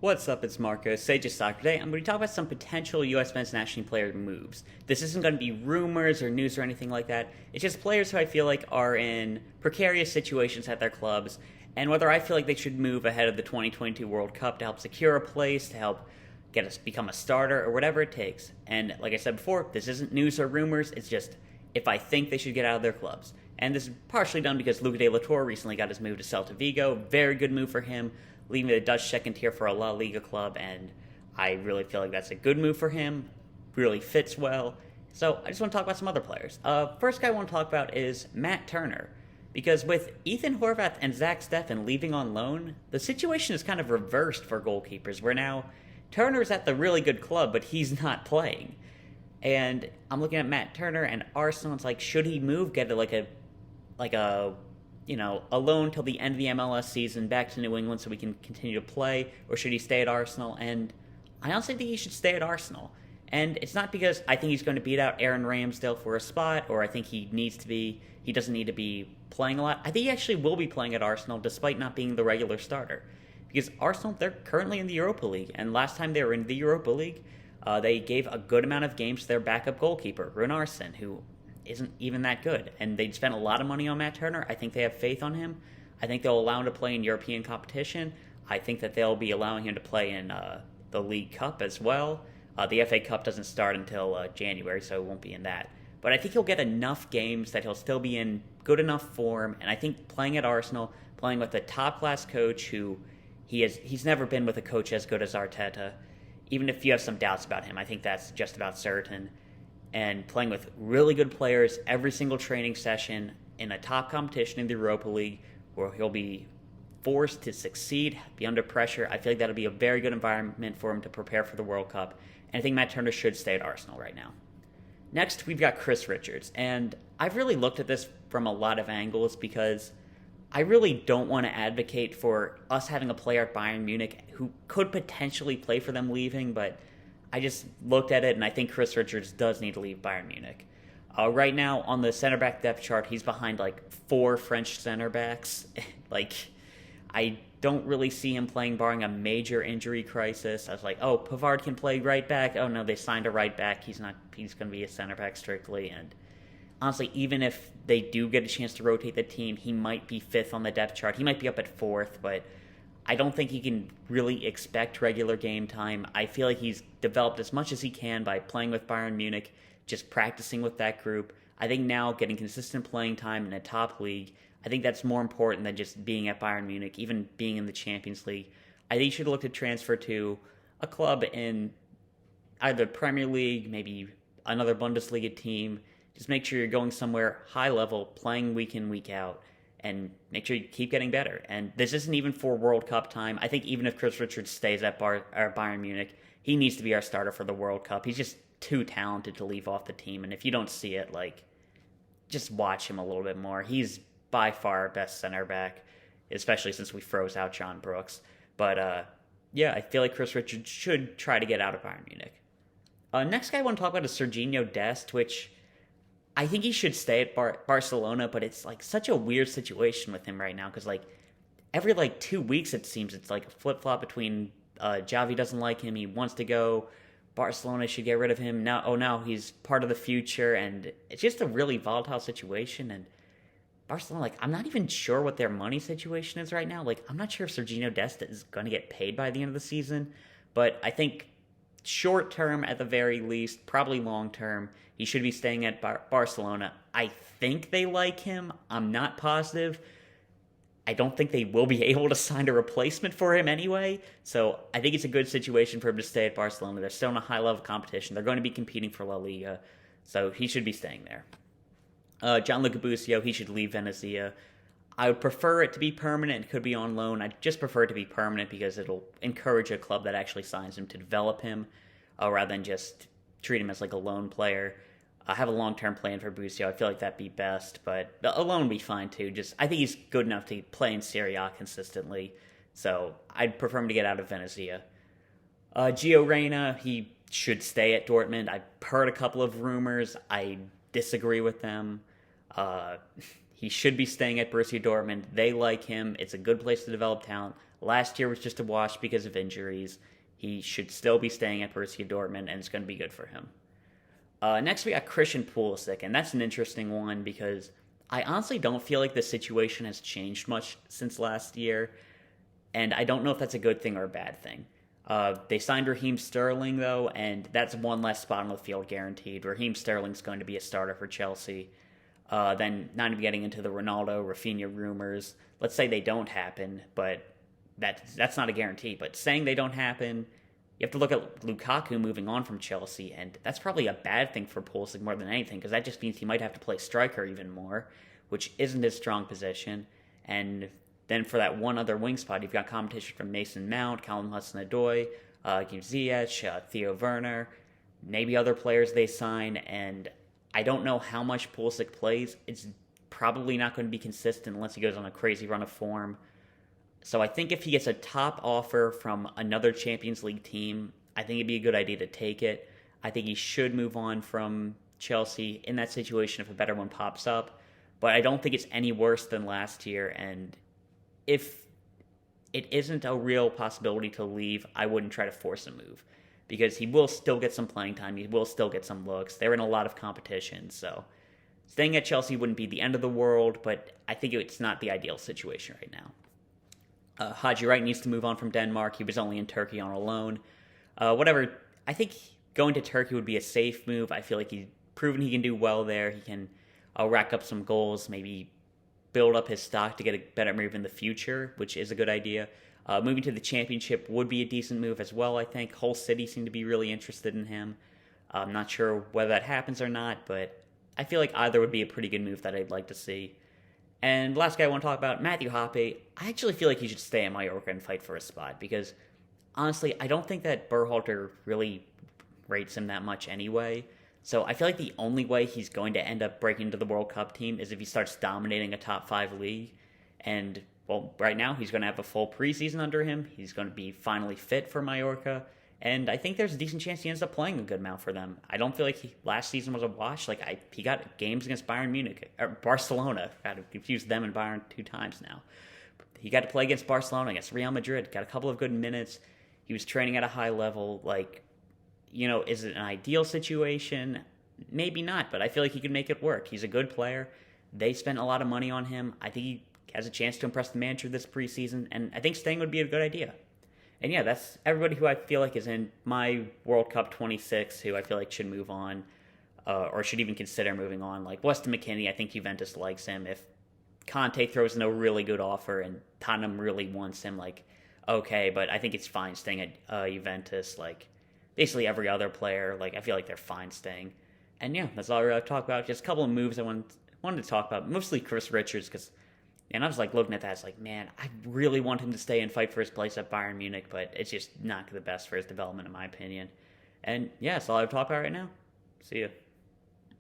What's up, it's Marco, Sage Soccer. Today I'm going to talk about some potential US men's national player moves. This isn't going to be rumors or news or anything like that. It's just players who I feel like are in precarious situations at their clubs, and whether I feel like they should move ahead of the 2022 World Cup to help secure a place, to help get us become a starter, or whatever it takes. And like I said before, this isn't news or rumors, it's just if I think they should get out of their clubs. And this is partially done because Luca de la Torre recently got his move to Celta Vigo. Very good move for him, leaving the Dutch second tier for a La Liga club, and I really feel like that's a good move for him. Really fits well. So I just want to talk about some other players. First guy I want to talk about is Matt Turner, because with Ethan Horvath and Zach Steffen leaving on loan, the situation is kind of reversed for goalkeepers, where now Turner's at the really good club, but he's not playing. And I'm looking at Matt Turner and Arsenal. It's like, should he move, get a loan till the end of the MLS season back to New England so we can continue to play, or should he stay at Arsenal? And I honestly think he should stay at Arsenal. And it's not because I think he's going to beat out Aaron Ramsdale for a spot, or I think he doesn't need to be playing a lot. I think he actually will be playing at Arsenal despite not being the regular starter. Because Arsenal, they're currently in the Europa League, and last time they were in the Europa League, they gave a good amount of games to their backup goalkeeper, Runarsson, who isn't even that good. And they'd spent a lot of money on Matt Turner. I think they have faith on him. I think they'll allow him to play in European competition. I think that they'll be allowing him to play in the League Cup as well. The FA Cup doesn't start until January, so it won't be in that. But I think he'll get enough games that he'll still be in good enough form. And I think playing at Arsenal, playing with a top-class coach who he's never been with a coach as good as Arteta. Even if you have some doubts about him, I think that's just about certain. And playing with really good players every single training session in a top competition in the Europa League where he'll be forced to succeed, be under pressure. I feel like that'll be a very good environment for him to prepare for the World Cup. And I think Matt Turner should stay at Arsenal right now. Next, we've got Chris Richards. And I've really looked at this from a lot of angles because I really don't want to advocate for us having a player at Bayern Munich who could potentially play for them leaving, but I just looked at it, and I think Chris Richards does need to leave Bayern Munich. Right now, on the center back depth chart, he's behind, 4 French center backs. I don't really see him playing barring a major injury crisis. I was like, oh, Pavard can play right back. Oh, no, they signed a right back. He's going to be a center back strictly. And honestly, even if they do get a chance to rotate the team, he might be 5th on the depth chart. He might be up at 4th, but I don't think he can really expect regular game time. I feel like he's developed as much as he can by playing with Bayern Munich, just practicing with that group. I think now getting consistent playing time in a top league, I think that's more important than just being at Bayern Munich, even being in the Champions League. I think he should look to transfer to a club in either Premier League, maybe another Bundesliga team. Just make sure you're going somewhere high level, playing week in, week out, and make sure you keep getting better. And this isn't even for World Cup time. I think even if Chris Richards stays at Bayern Munich, he needs to be our starter for the World Cup. He's just too talented to leave off the team. And if you don't see it, just watch him a little bit more. He's by far our best center back, especially since we froze out John Brooks. But I feel like Chris Richards should try to get out of Bayern Munich. Next guy I want to talk about is Sergiño Dest, which I think he should stay at Barcelona, but it's such a weird situation with him right now because every 2 weeks it seems it's a flip-flop between Xavi doesn't like him, he wants to go, Barcelona should get rid of him, now he's part of the future, and it's just a really volatile situation. And Barcelona, I'm not even sure what their money situation is right now. I'm not sure if Sergiño Dest is going to get paid by the end of the season, but I think short term at the very least, probably long term, he should be staying at Barcelona. I think they like him. I'm not positive. I don't think they will be able to sign a replacement for him anyway. So I think it's a good situation for him to stay at Barcelona. They're still in a high level competition. They're going to be competing for La Liga. So he should be staying there. Gianluca Busio, he should leave Venezia. I would prefer it to be permanent. It could be on loan. I just prefer it to be permanent because it'll encourage a club that actually signs him to develop him rather than just treat him as a loan player. I have a long-term plan for Busio. I feel like that'd be best, but a loan would be fine too. I think he's good enough to play in Serie A consistently, so I'd prefer him to get out of Venezia. Gio Reyna, he should stay at Dortmund. I've heard a couple of rumors. I disagree with them. He should be staying at Borussia Dortmund. They like him. It's a good place to develop talent. Last year was just a wash because of injuries. He should still be staying at Borussia Dortmund, and it's going to be good for him. Next, we got Christian Pulisic, and that's an interesting one because I honestly don't feel like the situation has changed much since last year, and I don't know if that's a good thing or a bad thing. They signed Raheem Sterling, though, and that's one less spot on the field guaranteed. Raheem Sterling's going to be a starter for Chelsea. Then, not even getting into the Ronaldo, Rafinha rumors. Let's say they don't happen, but that's not a guarantee. But saying they don't happen, you have to look at Lukaku moving on from Chelsea, and that's probably a bad thing for Pulisic more than anything, because that just means he might have to play striker even more, which isn't his strong position. And then for that one other wing spot, you've got competition from Mason Mount, Callum Hudson-Odoi, Kim Ziyech, Theo Werner, maybe other players they sign, and I don't know how much Pulisic plays. It's probably not going to be consistent unless he goes on a crazy run of form. So I think if he gets a top offer from another Champions League team, I think it'd be a good idea to take it. I think he should move on from Chelsea in that situation if a better one pops up. But I don't think it's any worse than last year. And if it isn't a real possibility to leave, I wouldn't try to force a move. Because he will still get some playing time. He will still get some looks. They're in a lot of competition. So staying at Chelsea wouldn't be the end of the world. But I think it's not the ideal situation right now. Haji Wright needs to move on from Denmark. He was only in Turkey on a loan. Whatever. I think going to Turkey would be a safe move. I feel like he's proven he can do well there. He can rack up some goals, maybe build up his stock to get a better move in the future, which is a good idea. Moving to the Championship would be a decent move as well, I think. Hull City seem to be really interested in him. I'm not sure whether that happens or not, but I feel like either would be a pretty good move that I'd like to see. And last guy I want to talk about, Matthew Hoppe. I actually feel like he should stay in Mallorca and fight for a spot because, honestly, I don't think that Berhalter really rates him that much anyway. So I feel like the only way he's going to end up breaking into the World Cup team is if he starts dominating a top 5 league. And, well, right now he's going to have a full preseason under him. He's going to be finally fit for Mallorca. And I think there's a decent chance he ends up playing a good amount for them. I don't feel like last season was a wash. He got games against Bayern Munich, or Barcelona. I've confused them and Bayern 2 times now. He got to play against Barcelona, against Real Madrid, got a couple of good minutes. He was training at a high level. Is it an ideal situation? Maybe not, but I feel like he could make it work. He's a good player. They spent a lot of money on him. I think he has a chance to impress the manager this preseason, and I think staying would be a good idea. And yeah, that's everybody who I feel like is in my World Cup 26 who I feel like should move on, or should even consider moving on. Like Weston McKennie, I think Juventus likes him. If Conte throws in a really good offer and Tottenham really wants him, okay, but I think it's fine staying at Juventus. Basically every other player, I feel like they're fine staying. And yeah, that's all I really talk about. Just a couple of moves I wanted to talk about, mostly Chris Richards, and I was looking at that, man, I really want him to stay and fight for his place at Bayern Munich, but it's just not the best for his development in my opinion. And yeah, that's all I have to talk about right now. See ya.